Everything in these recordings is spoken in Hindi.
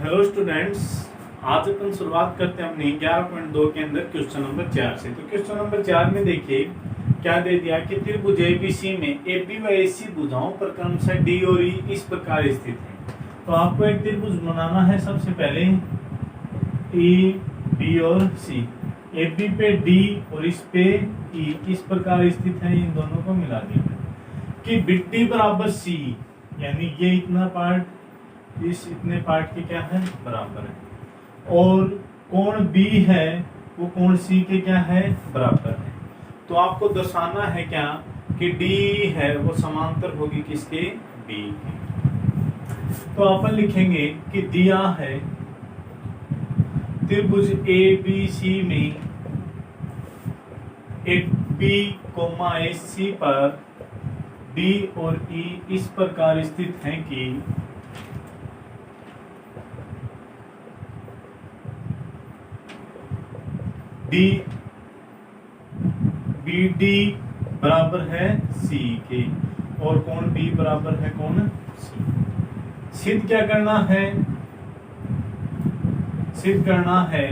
हेलो स्टूडेंट्स, आज अपन शुरुआत करते हैं अपनी 11.2 के अंदर क्वेश्चन नंबर 4 से। तो क्वेश्चन नंबर 4 में देखिए क्या दे दिया कि त्रिभुज एबीसी में एबी व एसी भुजाओं पर क्रमशः डी और ई इस प्रकार स्थित है। तो आपको एक त्रिभुज बनाना है। सबसे पहले ई, बी और सी, एबी पे डी और इस पे ई इस प्रकार स्थित है। इन दोनों को मिला दिया कि बिट्टी बराबर सी, यानी ये इतना पार्ट इस इतने पार्ट के क्या है बराबर है, और कोण बी है वो कोण सी के क्या है बराबर है। तो आपको दर्शाना है क्या कि डी है वो समांतर होगी किसके, बी के। तो अपन लिखेंगे कि दिया है त्रिभुज ए बी सी में एक बी कोमा ए सी पर डी और ई इस प्रकार स्थित हैं कि डी बी डी बराबर है सी के और कोण बी बराबर है कोण सी। सिद्ध क्या करना है, सिद्ध करना है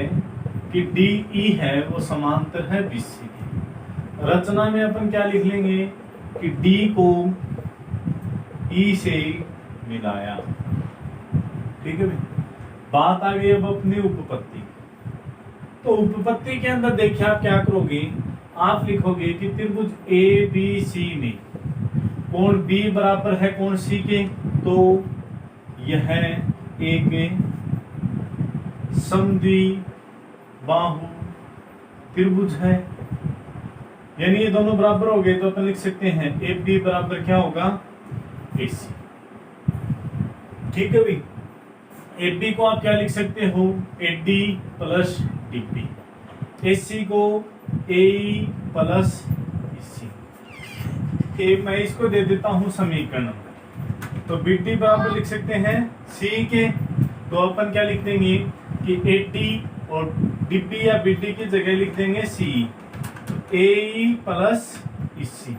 कि डी ई है वो समांतर है बीसी के। रचना में अपन क्या लिख लेंगे कि डी को ई से मिलाया। ठीक है भाई, बात आ गई अब अपनी उपपत्ति। तो उपपत्ति के अंदर देखिए आप क्या करोगे, आप लिखोगे कि त्रिभुज ए बी सी में कोण बी बराबर है कोण सी के। तो यह एक समद्विबाहु त्रिभुज है, यानी ये दोनों बराबर हो गए। तो अपन लिख सकते हैं ए बी बराबर क्या होगा, ए सी। ठीक है भाई, ए बी को आप क्या लिख सकते हो, A D plus D B, A C को ए ई प्लस सी। मैं इसको दे देता हूं समीकरण। तो बी डी बराबर लिख सकते हैं सी के। तो अपन क्या लिख देंगे कि ए डी और डी बी या बी डी की जगह लिख देंगे सी, ए ई प्लस सी।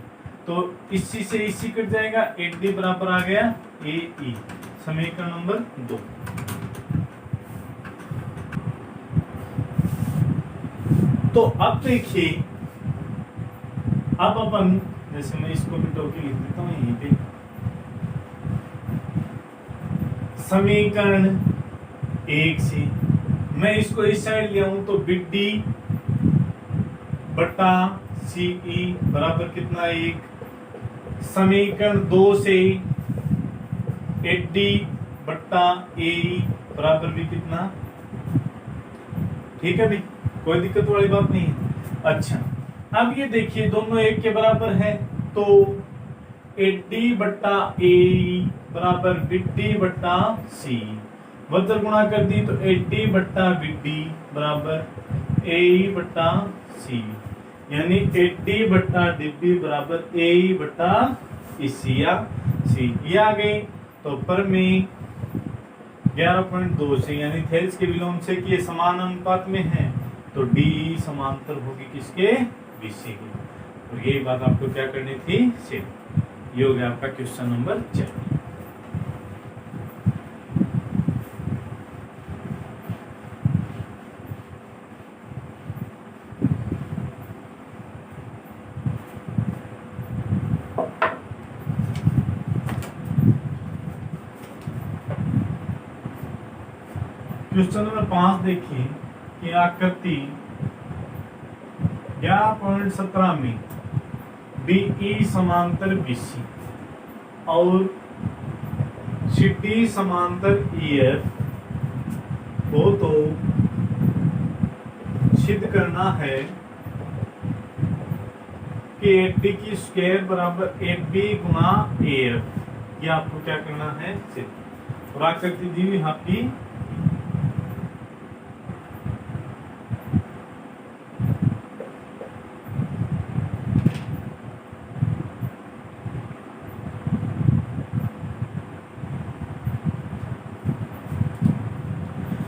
तो इसी से इसी कट जाएगा, ए डी बराबर आ गया ए ई। समीकरण नंबर 2। तो अब देखिए, अब अपन जैसे मैं इसको भी टोपी लिख देता हूं यहीं पे, समीकरण 1 से मैं इसको इस साइड ले आऊं तो बिड्डी बटा सी ई बराबर कितना 1। समीकरण 2 से एडी बट्टा ए बराबर भी कितना। ठीक है भाई, कोई दिक्कत वाली बात नहीं है। अच्छा, अब ये देखिए दोनों एक के बराबर है। तो एडी बट्टा ए बराबर बिड्डी बट्टा सी, वज्र गुणा कर दी तो एडी बट्टा बिड्डी बराबर ए बट्टा सी, यानी एडी बट्टा डिब्बी बराबर ए बट्टा सी या सी। ये आ गई। तो पर में 11.2 से यानी थेल्स के विलोम से कि ये समान अनुपात में है, तो डी समांतर होगी किसके, बीसी के। तो यही बात आपको क्या करनी थी, सिर्फ। ये हो गया आपका क्वेश्चन नंबर 4। क्वेश्चन नंबर 5 देखिए कि आकृति 11.17 में बीई समांतर बीसी और सीडी समांतर ईएफ हो, तो सिद्ध करना है कि एडी की स्क्वायर बराबर ए बी गुना एफ। ये आपको क्या करना है, सिद्ध। और आकृति दी हुई आपकी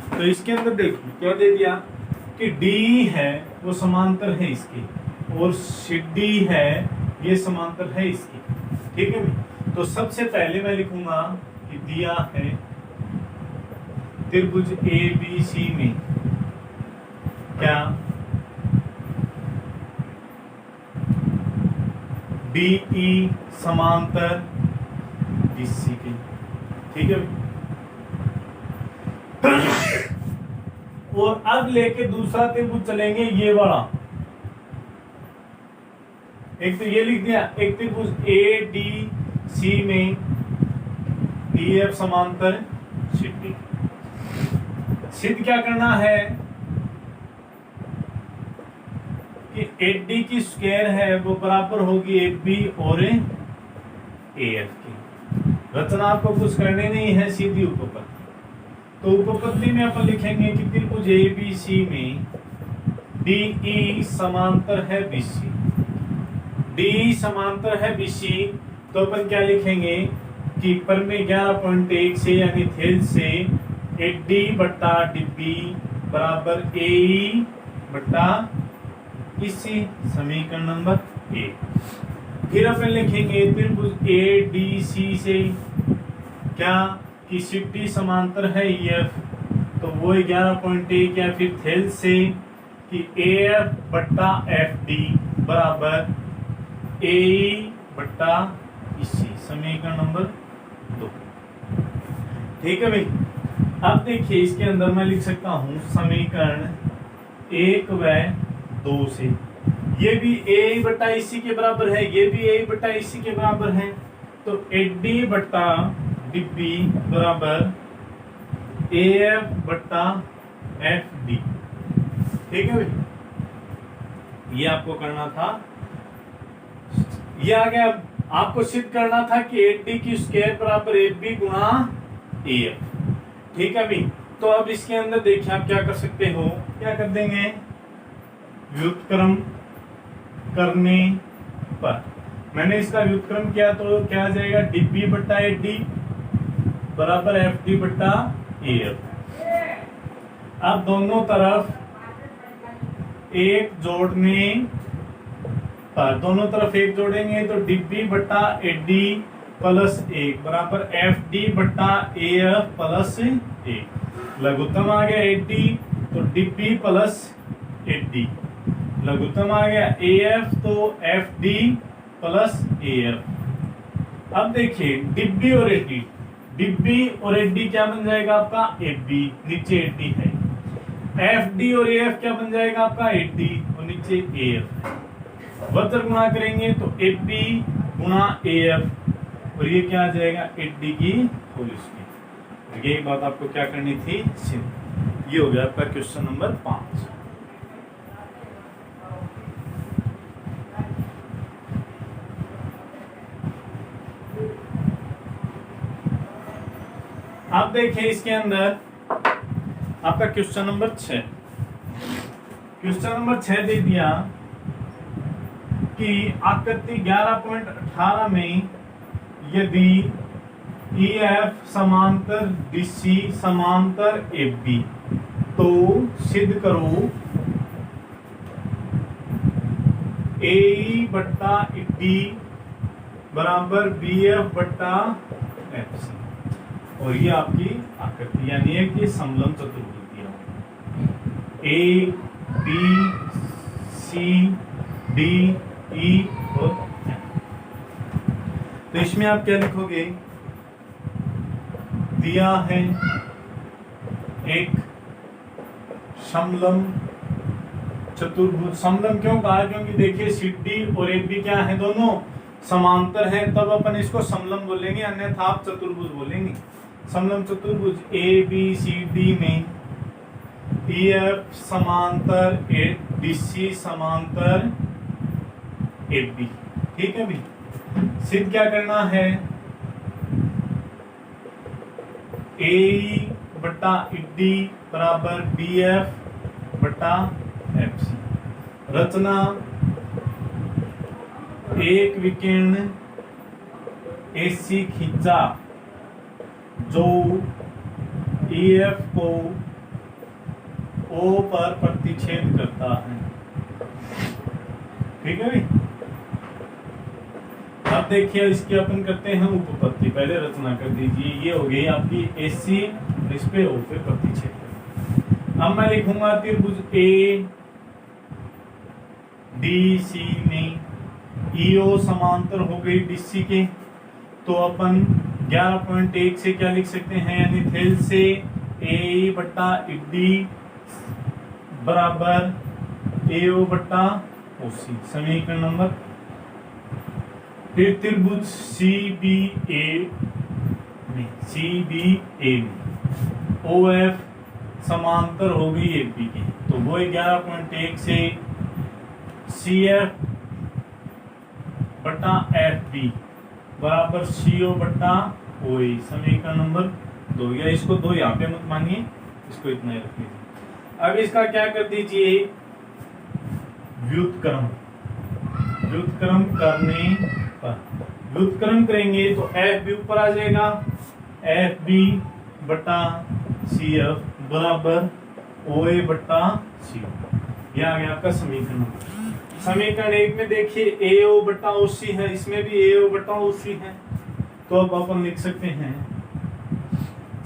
तो इसके अंदर देखिए क्या दे दिया कि डी है वो समांतर है इसकी और डी है ये समांतर है इसकी। ठीक है, तो सबसे पहले मैं लिखूंगा कि दिया है त्रिभुज ए बी सी में क्या डी ई समांतर बीसी के, ठीक है। और अब लेके दूसरा त्रिभुज चलेंगे, ये वाला। एक तो ये लिख दिया, एक त्रिभुज ए डी सी में डी एफ समांतर सिद्ध। सिद्ध क्या करना है कि ए डी की स्क्वायर है वो बराबर होगी ए बी और ए एफ की। रचना आपको कुछ करने नहीं है, सीधी उपपत्ति। तो उपपत्ति में अपन लिखेंगे कि त्रिभुज ए बी सी में डी ई समांतर है बीसी। डी समांतर है बीसी, तो अपन क्या लिखेंगे कि पर में 11.1 से यानी थेल से ए डी बट्टा डी बी बराबर ए ई बट्टा इसी, समीकरण नंबर ए। फिर अपन लिखेंगे त्रिभुज ए डी सी से क्या कि सिटी समांतर है EF, तो वो 11.1 या फिर थेल से कि AF बट्टा FD बराबर AE बट्टा इसी, समीकरण नंबर 2। ठीक है भाई। अब देखिए इसके अंदर मैं लिख सकता हूं समीकरण 1 व 2 से, ये भी AE बट्टा इसी के बराबर है, ये भी AE बट्टा इसी के बराबर है, तो AD बट्टा DB बराबर AF बट्टा FD। ठीक है भाई, ये आपको करना था। ये आ गया। आपको सिद्ध करना था कि AD की स्क्वायर बराबर AB गुणा AF। ठीक है भाई। तो अब इसके अंदर देखिए आप क्या कर सकते हो, क्या कर देंगे, व्युत्क्रम करने पर मैंने इसका व्युत्क्रम किया तो क्या आ जाएगा, DB बट्टा AD बराबर FD बट्टा AF। अब दोनों तरफ एक जोड़ने पर, दोनों तरफ एक जोड़ेंगे तो DB बट्टा AD प्लस 1 बराबर FD बट्टा AF प्लस 1। लघुत्तम आ गया AD, तो DB प्लस AD। लघुत्तम आ गया AF, तो FD प्लस AF। अब देखिए DB और AD, DB और AD क्या बन जाएगा आपका AB, नीचे AD है। FD और AF क्या बन जाएगा आपका AD और नीचे AF। वज्र गुणा करेंगे तो AB गुणा AF, और ये क्या आ जाएगा AD की होल स्क्वायर। ये बात आपको क्या करनी थी, सिद्ध। ये हो गया आपका क्वेश्चन नंबर 5। अब देखिए इसके अंदर आपका क्वेश्चन नंबर 6। क्वेश्चन नंबर 6 दे दिया कि आकृति 11.18 में यदि EF समांतर DC समांतर AB, तो सिद्ध करो AE बट्टा D बराबर BF बट्टा FC। और ये आपकी आकृति यानी है कि समलंब चतुर्भुज दिया A B C D E और F। तो इसमें आप क्या लिखोगे, दिया है एक समलंब चतुर्भुज। समलंब क्यों कहा, क्योंकि देखिए CD और AB क्या है, दोनों समांतर हैं, तब अपन इसको समलंब बोलेंगे, अन्यथा आप चतुर्भुज बोलेंगे। समलंब चतुर्भुज ABCD में EF समांतर DC समांतर AB। ठीक है भाई। सिद्ध क्या करना है, AE बट्टा ED बराबर BF बट्टा FC। रचना एक विकिरण AC खींचा जो EF को O पर प्रतिच्छेद करता है। ठीक है भाई। अब देखिए इसकी अपन करते हैं उपपत्ति। पहले रचना कर दीजिए। ये हो गई आपकी AC इस पे ओ पे प्रतिच्छेद। अब मैं लिखूंगा त्रिभुज ए डी सी में ईओ समांतर हो गई डीसी के, तो अपन 11.1 से क्या लिख सकते हैं, यानी थेल से ए बट्टा डी बराबर एओ बट्टा ओसी, समीकरण नंबर। फिर त्रिभुज सी बी ए में ओ एफ समांतर हो गई ए पी की, तो वो 11.1 से सी एफ बट्टा एफ बी बराबर सीओ बट्टा ओ ए, समीकरण नंबर 2। या इसको 2 यहाँ पे मत मानिए, इसको इतना ही रख लीजिए। अब इसका क्या कर दीजिए, व्युत्क्रम करने पर, व्युत्क्रम करेंगे तो एफ बी ऊपर आ जाएगा, एफ बी बटा सी एफ बराबर ओ ए बटा सी, यह आ गया आपका समीकरण। समीकरण 1 में देखिए ए ओ बटा ओ सी है, इसमें भी ए ओ बटा ओ सी है, तो अब अपन लिख सकते हैं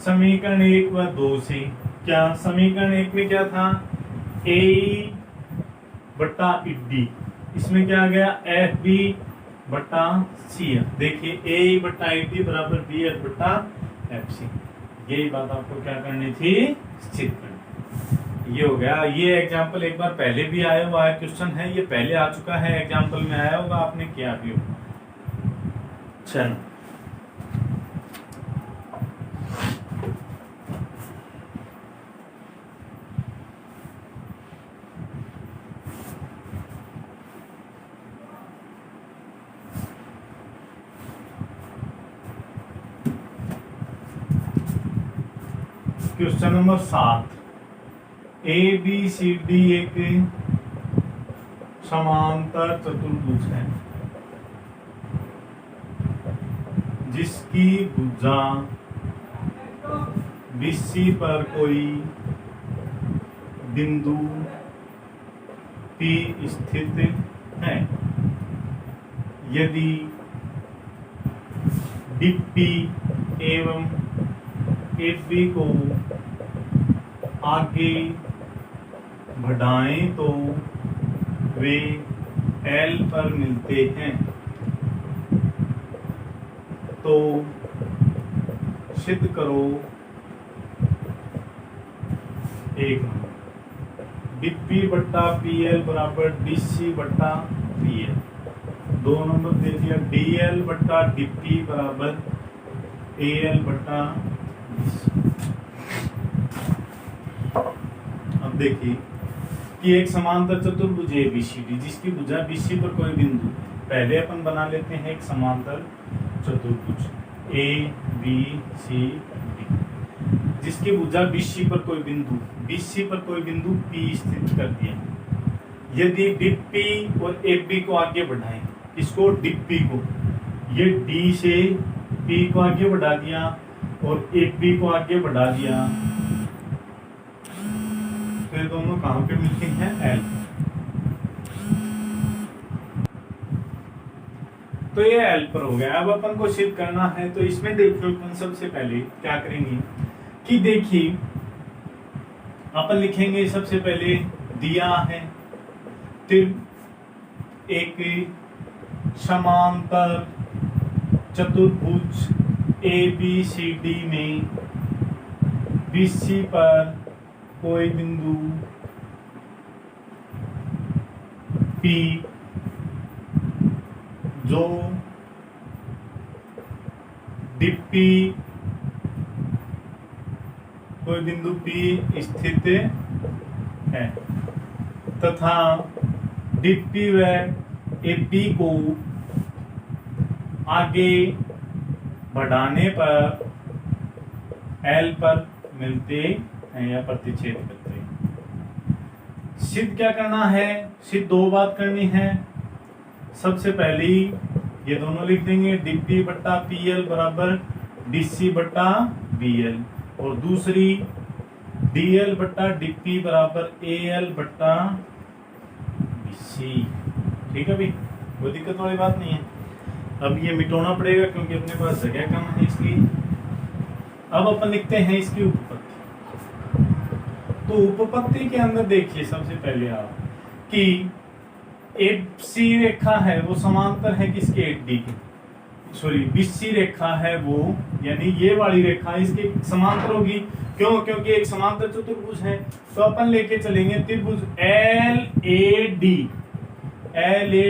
समीकरण 1 व 2 से। क्या समीकरण 1 में क्या था, ए बटा डी, इसमें क्या आ गया एफ बी बटा सी एफ। देखिए ए बटा डी बराबर बी एफ बटा एफ सी, यही बात आपको क्या करनी थी, स्थित करनी। ये हो गया। ये एग्जाम्पल एक बार पहले भी आया हुआ है, क्वेश्चन है ये पहले आ चुका है, एग्जाम्पल में आया होगा, आपने किया भी होगा। चलो question number 7, A B C D एक समांतर चतुर्भुज है जिसकी भुजा बीसी पर कोई बिंदु P स्थित है। यदि DP एवं AB को आगे बढ़ाएं तो वे L पर मिलते हैं, तो सिद्ध करो। 1 DP बट्टा PL बराबर DC बट्टा PL। 2 नंबर दे दिया DL बट्टा DP बराबर AL बट्टा DC। अब देखिए कि एक समांतर चतुर्भुज ABCD जिसकी भुजा BC पर कोई बिंदु, पहले अपन बना लेते हैं एक समांतर चतुर्भुज ABCD जिसकी भुजा BC पर कोई बिंदु P स्थित कर दिया। यदि DP और AB को आगे बढ़ाएं, इसको DP को, ये D से P को आगे बढ़ा दिया और AB को आगे बढ़ा दिया, तो ये दोनों कहां पे मिलते हैं, L। तो ये L पर हो गया। अब अपन को सिद्ध करना है, तो इसमें देखिए अपन सबसे पहले क्या करेंगे कि देखिए अपन लिखेंगे सबसे पहले दिया है एक समांतर चतुर्भुज ABCD में BC पर कोई बिंदु P जो DP कोई बिंदु P स्थित है तथा DP व AB को आगे बढ़ाने पर L पर मिलते हैं या प्रतिच्छेद करते हैं। सिद्ध क्या करना है, सिद्ध 2 बात करनी है। सबसे पहली ये दोनों लिख देंगे DP बट्टा PL बराबर DC बट्टा BL, और दूसरी DL बट्टा DP बराबर AL बट्टा BC। ठीक है भाई, कोई दिक्कत वाली बात नहीं है। अब ये मिटाना पड़ेगा क्योंकि अपने पास जगह कम है इसलिए। अब अपन लिखते हैं इसके ऊपर तो उपपत्ति के अंदर देखिए सबसे पहले आप कि एबीसी रेखा है वो समांतर है किसके, एडी के, सॉरी बीसी रेखा है वो, यानी ये वाली रेखा इसके समांतर होगी। क्यों? क्योंकि एक समांतर चतुर्भुज है। तो अपन लेके चलेंगे त्रिभुज एल ए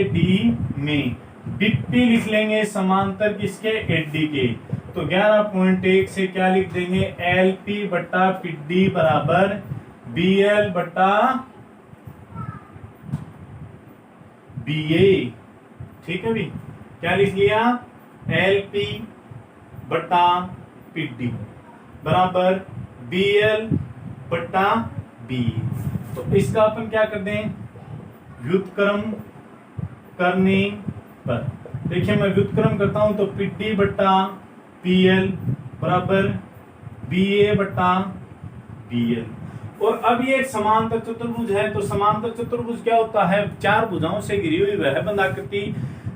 डी में बीपी लिख लेंगे समांतर किसके, एडी के। तो 11.1 से क्या लिख देंगे, एल पी बट्टा पी बराबर बी एल बट्टा बी ए। ठीक है भी, क्या लिख लिया, एल पी बट्टा पी डी बराबर बी एल बट्टा बी। तो इसका अपन क्या कर दें, व्युत्क्रम करने पर देखिए मैं व्युत्क्रम करता हूं तो पी डी बट्टा पी एल बराबर बी ए बट्टा बी एल। और अब ये एक समांतर चतुर्भुज है। तो समांतर चतुर्भुज क्या होता है, चार भुजाओं से घिरी हुई वह बंधाकृति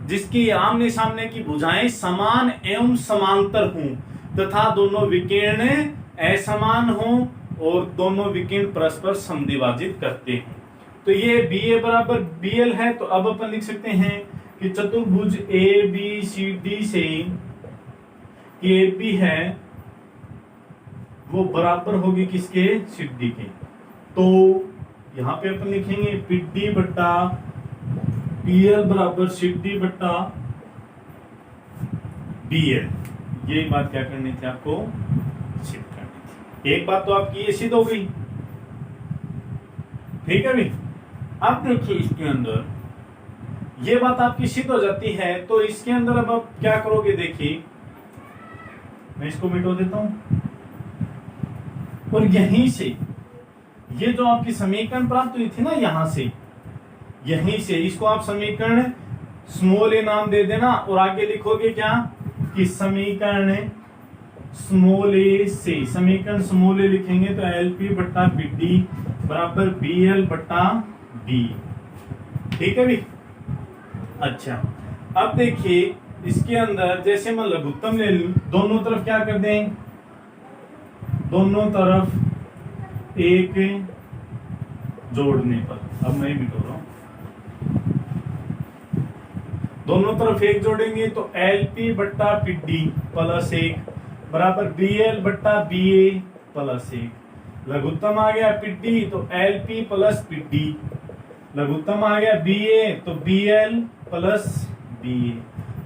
जिसकी आमने सामने की भुजाएं समान एवं समांतर हों तथा दोनों विकीर्ण असमान हों और दोनों विकीर्ण परस्पर समद्विभाजित करते हैं। तो ये बी ए बराबर बी एल है। तो अब अपन लिख सकते हैं कि चतुर्भुज ए बी सी डी से ए बी है वो बराबर होगी किसके, सी डी के। तो यहां पे अपन लिखेंगे पी डी बट्टा पी एल बराबर सी डी बट्टा बी एल। ये बात क्या करनी थी आपको, सिद्ध करनी थी। एक बात तो आपकी ये सिद्ध हो गई, ठीक है भी। अब देखिए इसके अंदर ये बात आपकी सिद्ध हो जाती है। तो इसके अंदर अब आप क्या करोगे, देखिए मैं इसको मिटा देता हूं और यहीं से ये जो आपकी समीकरण प्राप्त हुई थी ना, यहां से यहीं से इसको आप समीकरण स्मॉल ए नाम दे देना और आगे लिखोगे क्या कि समीकरण स्मॉल ए से, समीकरण स्मॉल ए लिखेंगे तो एल पी बट्टा बी डी बराबर बी एल बट्टा बी। ठीक है भी। अच्छा अब देखिए इसके अंदर जैसे मैं लघुत्तम ले लूं, दोनों तरफ क्या कर दें, दोनों तरफ एक जोड़ने पर, अब मैं भी रहा हूं, दोनों तरफ एक जोड़ेंगे तो एल पी बट्टा पी डी प्लस एक बराबर बी एल बट्टा बी ए प्लस एक। लघुत्तम आ गया पी डी तो L P plus P D, लघुत्तम आ गया बी ए तो B L plus B A.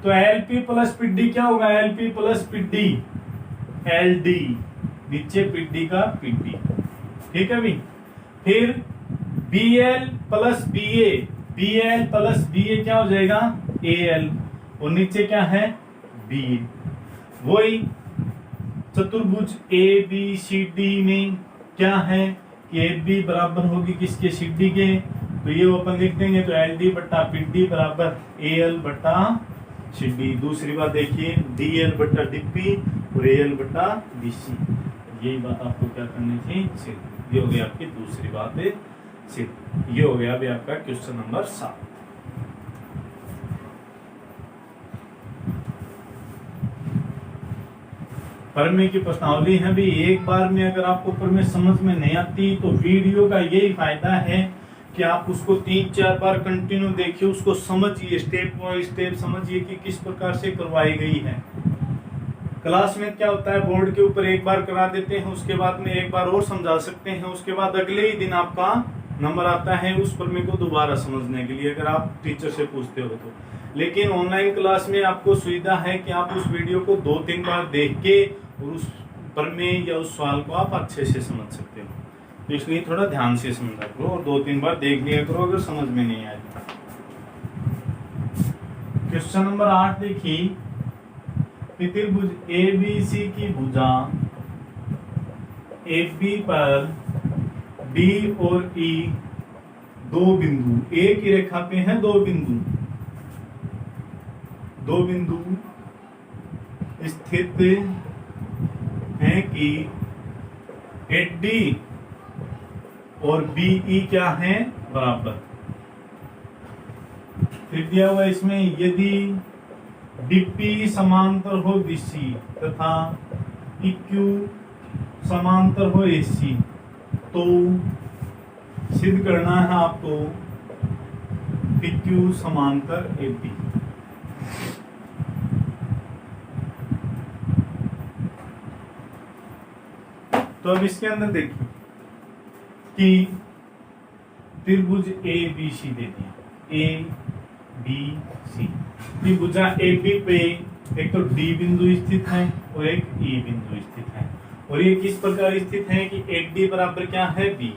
तो L P plus P D क्या होगा, L P plus P D L D, नीचे पी डी का पी डी। ठीक है भी। फिर बी एल प्लस बी ए, बी एल प्लस बी ए क्या हो जाएगा, ए एल, और नीचे क्या है बी। वही चतुर्भुज ए बी सी डी में क्या है कि ए बी बराबर होगी किसके, सी डी के। तो ये अपन लिख देंगे तो एल डी बट्टा पी डी बराबर ए एल बट्टा सी डी। दूसरी बात देखिए डी एल बट्टा डी पी और ए एल बट्टा डी सी। यही बात आपको क्या करनी थी, सिर्फ ये हो गया आपकी दूसरी बात है, सिर्फ ये हो गया अभी आपका क्वेश्चन नंबर 7। प्रमेय की प्रश्नावली है भी, एक बार में अगर आपको प्रमेय समझ में नहीं आती तो वीडियो का यही फायदा है कि आप उसको 3-4 बार कंटिन्यू देखिए, उसको समझिए, स्टेप बाय स्टेप समझिए कि किस प्रकार से करवाई गई है। क्लास में क्या होता है, बोर्ड के ऊपर एक बार करा देते हैं, उसके बाद में एक बार और समझा सकते हैं, उसके बाद अगले ही दिन आपका नंबर आता है उस प्रमेय को दोबारा समझने के लिए, अगर आप टीचर से पूछते हो तो। लेकिन ऑनलाइन क्लास में आपको सुविधा है कि आप उस वीडियो को 2-3 बार देख के और उस प्रमेय या उस सवाल को आप अच्छे से समझ सकते हो। तो इसलिए थोड़ा ध्यान से समझा करो और 2-3 बार देख लिया करो अगर समझ में नहीं आए। क्वेश्चन नंबर 8 देखिए, त्रिभुज ए बी सी की भुजा ए बी पर डी और ई दो बिंदु, एक ही रेखा पे हैं दो बिंदु स्थित हैं कि एडी और बीई क्या है बराबर। फिर दिया हुआ इसमें यदि डीपी समांतर हो बीसी तथा इक्यू समांतर हो एसी तो सिद्ध करना है आपको PQ समांतर AB। तो अब इसके अंदर देखिए कि त्रिभुज ABC दे दिया, ABC। त्रिभुजा AB पे एक तो D बिंदु स्थित है और एक E बिंदु स्थित है, और ये किस प्रकार स्थित है कि AD बराबर क्या है B।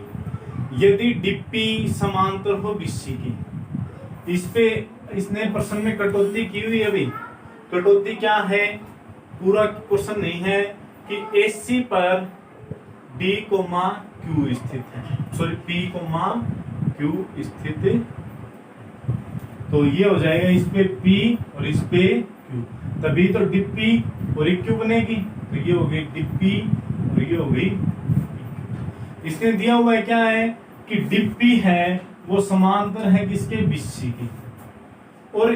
यदि DP समांतर हो BC की, इस पे इसने प्रश्न में कटौती की हुई। अभी कटौती क्या है, पूरा क्वेश्चन नहीं है कि AC पर D, Q स्थित है, सॉरी P, Q स्थित, तो ये हो जाएगा इस पे P और इस पे Q, तभी तो DP और Q बनेगी। तो ये हो गई DP और ये हो गई PQ। इसने दिया हुआ है क्या है कि DP है वो समांतर है किसके, BC की, और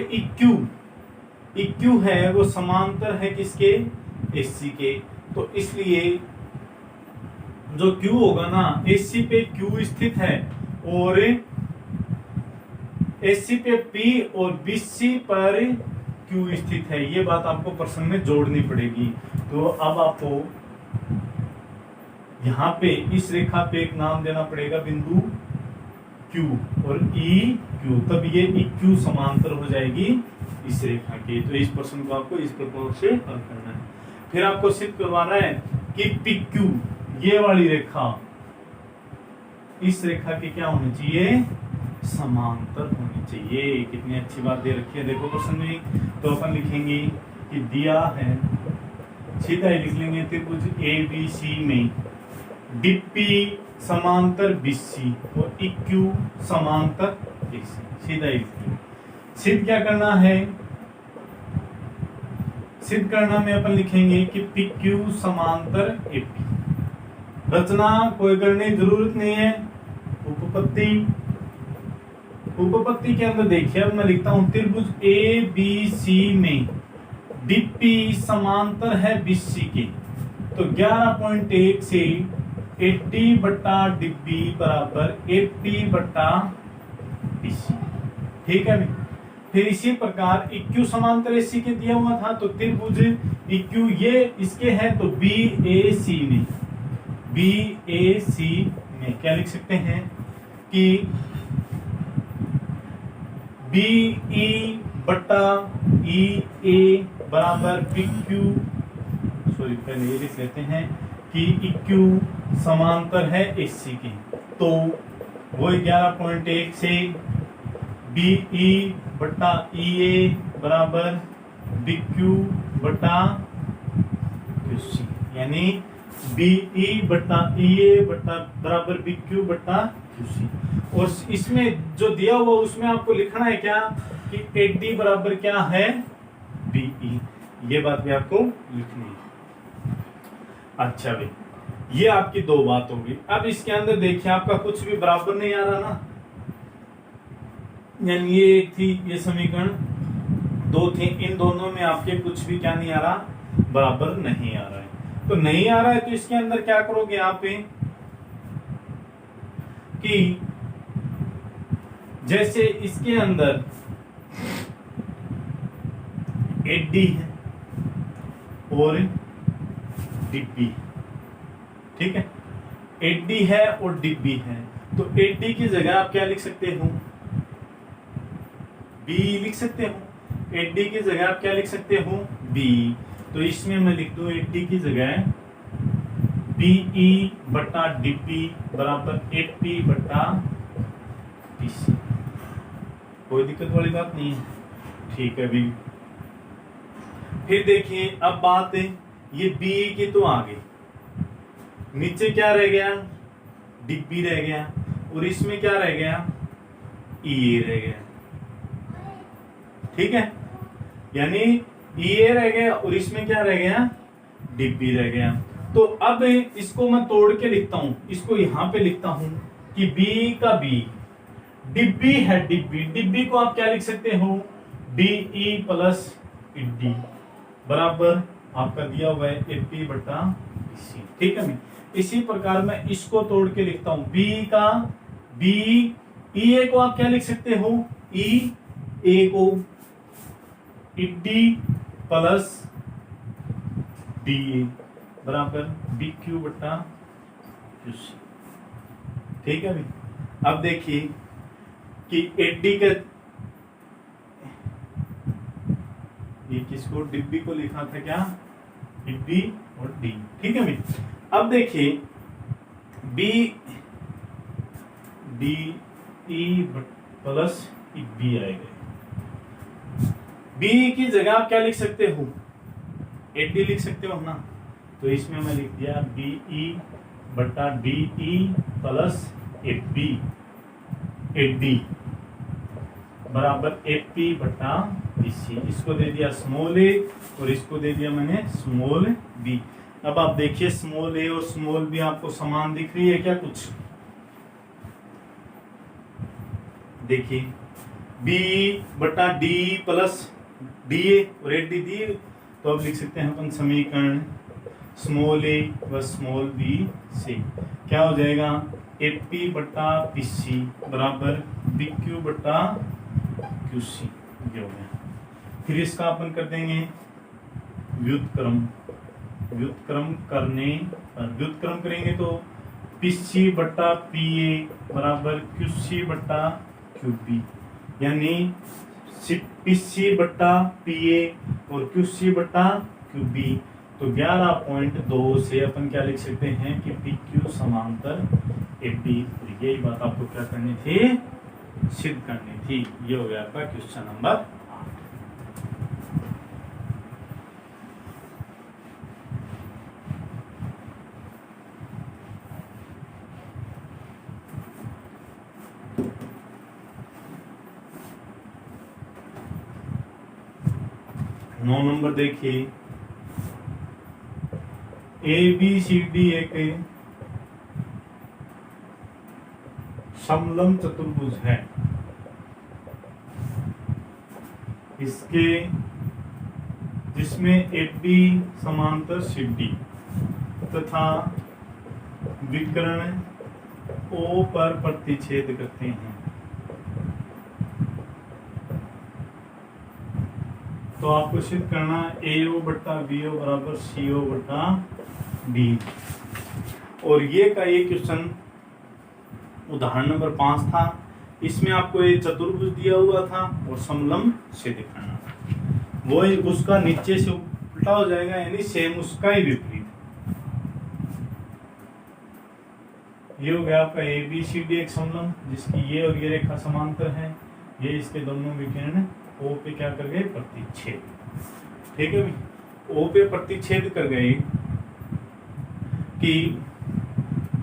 EQ है वो समांतर है किसके, AC के। तो इसलिए जो Q होगा ना, AC पे Q स्थित है और AC पे P और BC पर Q स्थित है, ये बात आपको प्रश्न में जोड़नी पड़ेगी। तो अब आपको यहाँ पे इस रेखा पे एक नाम देना पड़ेगा, बिंदु Q और EQ, तब ये EQ समांतर हो जाएगी इस रेखा के। तो इस प्रश्न को आपको इस प्रकार से हल करना है। फिर आपको सिद्ध करवाना है कि PQ, ये वाली रेखा इस रेखा के क्या होनी चाहिए, समांतर होनी चाहिए। कितनी अच्छी बात दे रखी है देखो प्रश्न में। तो अपन लिखेंगे कि दिया है, सीधा ही लिख लेंगे, त्रिभुज ABC में DP समांतर BC और EQ समांतर AC, सीधा ही लिखेंगे। सिद्ध क्या करना है, सिद्ध करना में अपन लिखेंगे कि PQ समांतर AP। रचना कोई करने की जरूरत नहीं है। उपपत्ति के अंदर देखिए, अब मैं लिखता हूं त्रिभुज ABC में DP समांतर है BC के, तो 11.1 से 80 बटा DP बराबर AP बटा BC, ठीक है। फिर इसी प्रकार EQ समांतर AC के दिया हुआ था, तो त्रिभुज EQ ये इसके है, तो BAC में क्या लिख सकते हैं कि BE बटा EA बराबर PQ, सॉरी पहले ये लिख लेते हैं कि EQ समांतर है AC की, तो वो 11.1 से BE बटा EA बराबर BQ बटा QC, यानी BE बटा EA बटा बराबर BQ बटा QC। और इसमें जो दिया हुआ उसमें आपको लिखना है क्या कि AD बराबर क्या है, BE, ये बात भी आपको लिखनी है। अच्छा भाई, ये आपकी दो बात होगी। अब इसके अंदर देखिए आपका कुछ भी बराबर नहीं आ रहा ना, यानी ये एक थी, ये समीकरण दो थे, इन दोनों में आपके कुछ भी क्या नहीं आ रहा, बराबर नहीं आ रहा है। तो नहीं आ रहा है तो इसके अंदर क्या करोगे आप कि जैसे इसके अंदर AD है और DB, ठीक है, AD है और DB है, तो AD की जगह आप क्या लिख सकते हो, B लिख सकते हो। AD की जगह आप क्या लिख सकते हो, B। तो इसमें मैं लिख दूं AD की जगह BE बटा DP बराबर AP बटा PC। कोई दिक्कत वाली बात नहीं है, ठीक है भी। फिर देखिए अब बात है ये BE की, तो आगे नीचे क्या रह गया, DP रह गया, और इसमें क्या रह गया, EA रह गया, ठीक है, यानी EA रह गया और इसमें क्या रह गया, DP रह गया। तो अब इसको मैं तोड़ के लिखता हूं, इसको यहां पे लिखता हूं कि B का B, DB है DB को आप क्या लिख सकते हो, DE प्लस ED बराबर आपका दिया हुआ है AP बटा सी। ठीक है, मैं इसी प्रकार मैं इसको तोड़ के लिखता हूं, बी का बी ई ए को आप क्या लिख सकते हो, ई ए को डी प्लस डी ए बराबर बी क्यू बटा क्यू सी। ठीक है भाई, अब देखिए कि एडी का ये किसको डिब्बी को लिखा था क्या, डिब्बी और डी। ठीक है भाई, अब देखिए B D E plus B आएगा, बी की जगह आप क्या लिख सकते हो, एडी लिख सकते हो ना, तो इसमें मैं लिख दिया बी ई बटा D E plus A B AD बराबर ए पी बटा बी सी। इसको दे दिया स्मॉल ए और इसको दे दिया मैंने स्मॉल बी। अब आप देखिए स्मॉल ए और स्मॉल बी आपको समान दिख रही है क्या कुछ, देखिए बी बटा डी प्लस डी ए और ए डी दी, तो अब लिख सकते हैं अपन समीकरण स्मॉल ए व स्मॉल बी से क्या हो जाएगा, ए पी बटा पी सी बराबर बी क्यू बटा क्यू सी। ये हो गया। फिर इसका अपन कर देंगे व्युत्क्रम, व्युत्क्रम करने व्युत्क्रम करेंगे तो पी सी बटा पी ए बराबर क्यू सी बटा क्यू बी, यानी पी सी बटा पी ए और क्यू सी बटा क्यू बी। तो 11.2 से अपन क्या लिख सकते हैं कि पी क्यू समांतर ए बी। यही बात आपको क्या करनी थी, सिद्ध करनी थी। ये हो गया आपका क्वेश्चन नंबर 9 नंबर देखिए, ए बी सी डी एक समलंब चतुर्भुज है, इसके जिसमें ए बी समांतर सी डी तथा विकर्ण ओ पर प्रतिच्छेद करते हैं। तो आपको सिद्ध करना ए ओ बटा बी ओ बराबर सी ओ बटा डी। और ये का ये क्वेश्चन उदाहरण नंबर 5 था। इसमें आपको ये चतुर्भुज दिया हुआ था और समलंब से दिखाना था, वो उसका नीचे से उल्टा हो जाएगा, यानी सेम उसका ही विपरीत। ये हो गया आपका ए बी सी डी एक समलंब जिसकी ये और ये रेखा समांतर है, ये इसके दोनों विकर्ण ओ पे क्या कर गए, प्रतिच्छेद। ठीक है, ओ पे प्रतिच्छेद कर गए कि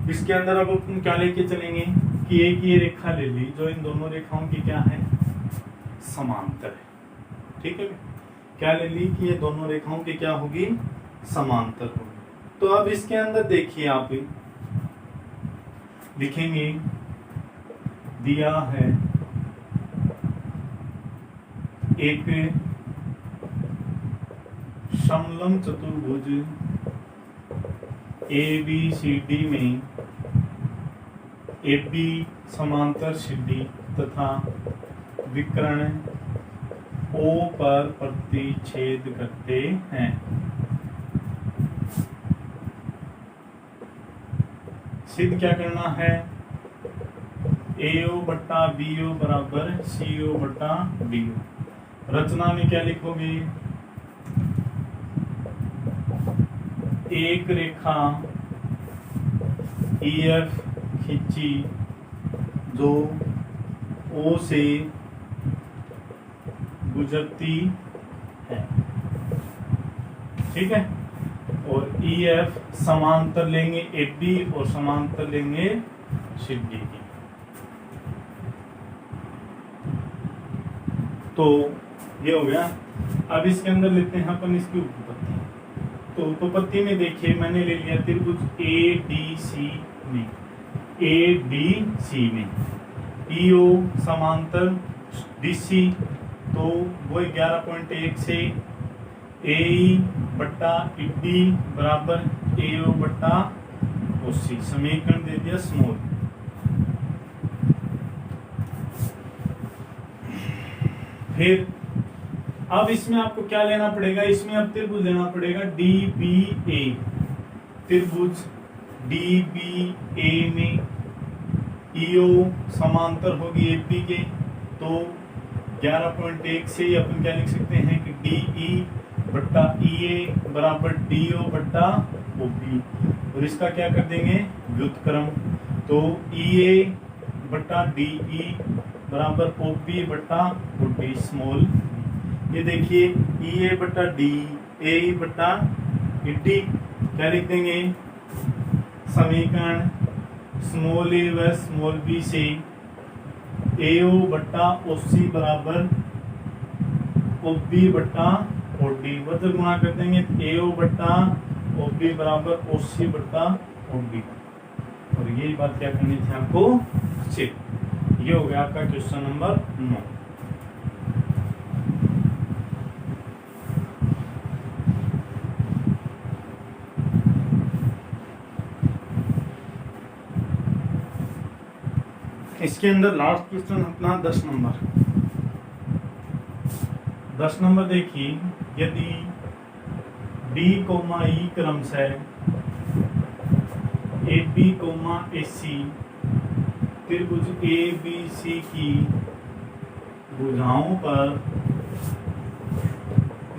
इसके अंदर अब अपन क्या लेके चलेंगे कि एक ये रेखा ले ली जो इन दोनों रेखाओं की क्या है, समांतर है। ठीक है, क्या ले ली कि ये दोनों रेखाओं की क्या होगी, समांतर होगी। तो अब इसके अंदर देखिए आप लिखेंगे, दिया है एक समलंब चतुर्भुज ए बी सी डी में ए बी समांतर सी डी तथा विकर्ण ओ पर प्रतिच्छेद करते हैं। सिद्ध क्या करना है, ए ओ बट्टा बी ओ बराबर सी ओ बट्टा डी ओ। रचना में क्या लिखोगे, एक रेखा ई एफ खींची जो ओ से गुजरती है। ठीक है, और ई एफ समांतर लेंगे ए बी और समांतर लेंगे सी डी की। तो ये हो गया। अब इसके अंदर लेते हैं अपन इसकी उपपत्ति। तो उपपत्ति में देखिए मैंने ले लिया त्रिभुज ए डी सी में, ए डी सी में ई ओ समांतर डी सी, तो वो 11.1 से ए ई बट्टा डी बराबर AO बट्टा OC, समीकरण दे दिया स्मॉल। फिर अब इसमें आपको क्या लेना पड़ेगा, इसमें अब त्रिभुज लेना पड़ेगा DBA। त्रिभुज DBA में EO समांतर होगी AB के, तो 11.1 से अपन क्या लिख सकते हैं कि DE बट्टा EA बराबर DO बट्टा OB, और इसका क्या कर देंगे व्युत्क्रम, तो EA बट्टा DE बराबर OB बट्टा OD स्मॉल। ये देखिए EA बट्टा D AE बट्टा ED क्या लिख देंगे, समीकरण स्मॉल a व स्मॉल b से AO बट्टा OC बराबर OB बट्टा OD, मतलब गुणा कर देंगे AO बट्टा OB बराबर OC बट्टा OD, और यही बात क्या करनी थी आपको चेक। ये हो गया आपका क्वेश्चन नंबर 9। इसके अंदर लास्ट क्वेश्चन अपना 10 नंबर देखिए, यदि D, E क्रमशः AB, AC त्रिभुज ABC की भुजाओं पर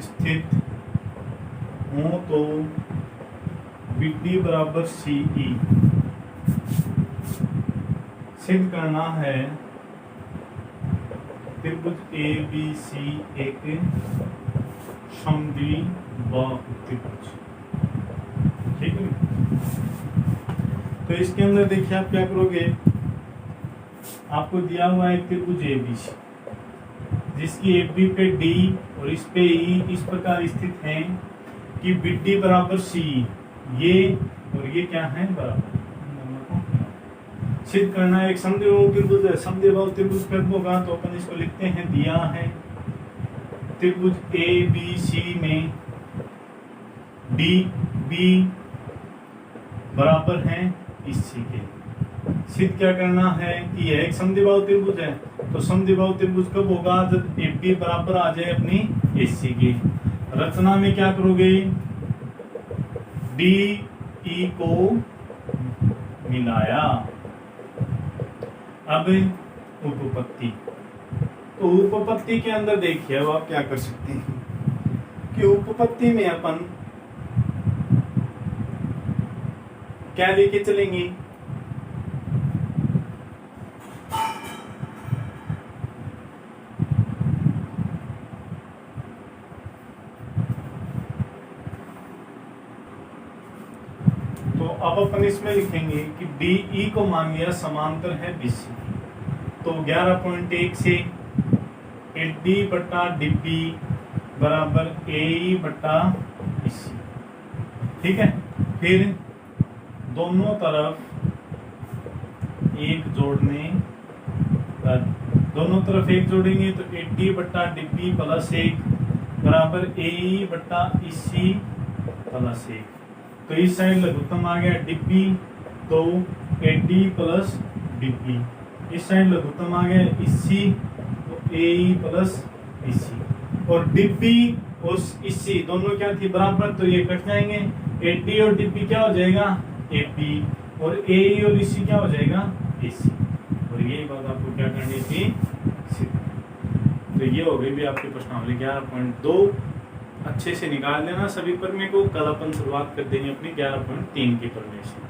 स्थित हो तो BD बराबर CE सिद्ध करना है त्रिभुज ABC एक समद्विबाहु त्रिभुज। ठीक है, तो इसके अंदर देखिए आप क्या करोगे, आपको दिया हुआ है त्रिभुज ABC जिसकी AB पे D और इस पे E इस प्रकार स्थित है कि BD बराबर CE, ये और ये क्या है बराबर। सिद्ध करना है एक समद्विबाहु त्रिभुज है, समद्विबाहु त्रिभुज कब होगा, तो अपन इसको लिखते हैं, दिया है त्रिभुज ABC में DB बराबर है इसी के। सिद्ध क्या करना है कि यह एक समद्विबाहु त्रिभुज है, तो समद्विबाहु त्रिभुज कब होगा, जब AB बराबर आ जाए अपनी AC की। रचना में क्या करोगे, DE को मिलाया। अब उपपत्ति, तो उपपत्ति के अंदर देखिए अब आप क्या कर सकते हैं कि उपपत्ति में अपन क्या लेके चलेंगे, तो अब अपन इसमें लिखेंगे कि DE को मान लिया समांतर है BC, तो 11.1 से AD बट्टा DB बराबर AE बट्टा BC। ठीक है, फिर दोनों तरफ एक जोड़ने पर, दोनों तरफ एक जोड़ेंगे तो AD बट्टा DB प्लस 1 बराबर AE बट्टा EC प्लस 1, तो इस साइड लघुत्तम आ गया DB, तो AD प्लस DB, इस साइड लघुत्तम आ गया EC, तो AE प्लस EC, और DB और EC दोनों क्या थी बराबर, तो ये कट जाएंगे, AD और DB क्या हो जाएगा AB, और AE और EC क्या हो जाएगा AC, और यही बात आपको क्या करनी थी। तो ये हो गई भी आपकी प्रश्नावली 11.2, अच्छे से निकाल लेना सभी प्रमेय को। कल अपन शुरुआत कर देंगे अपनी 11.3 के प्रमेय से।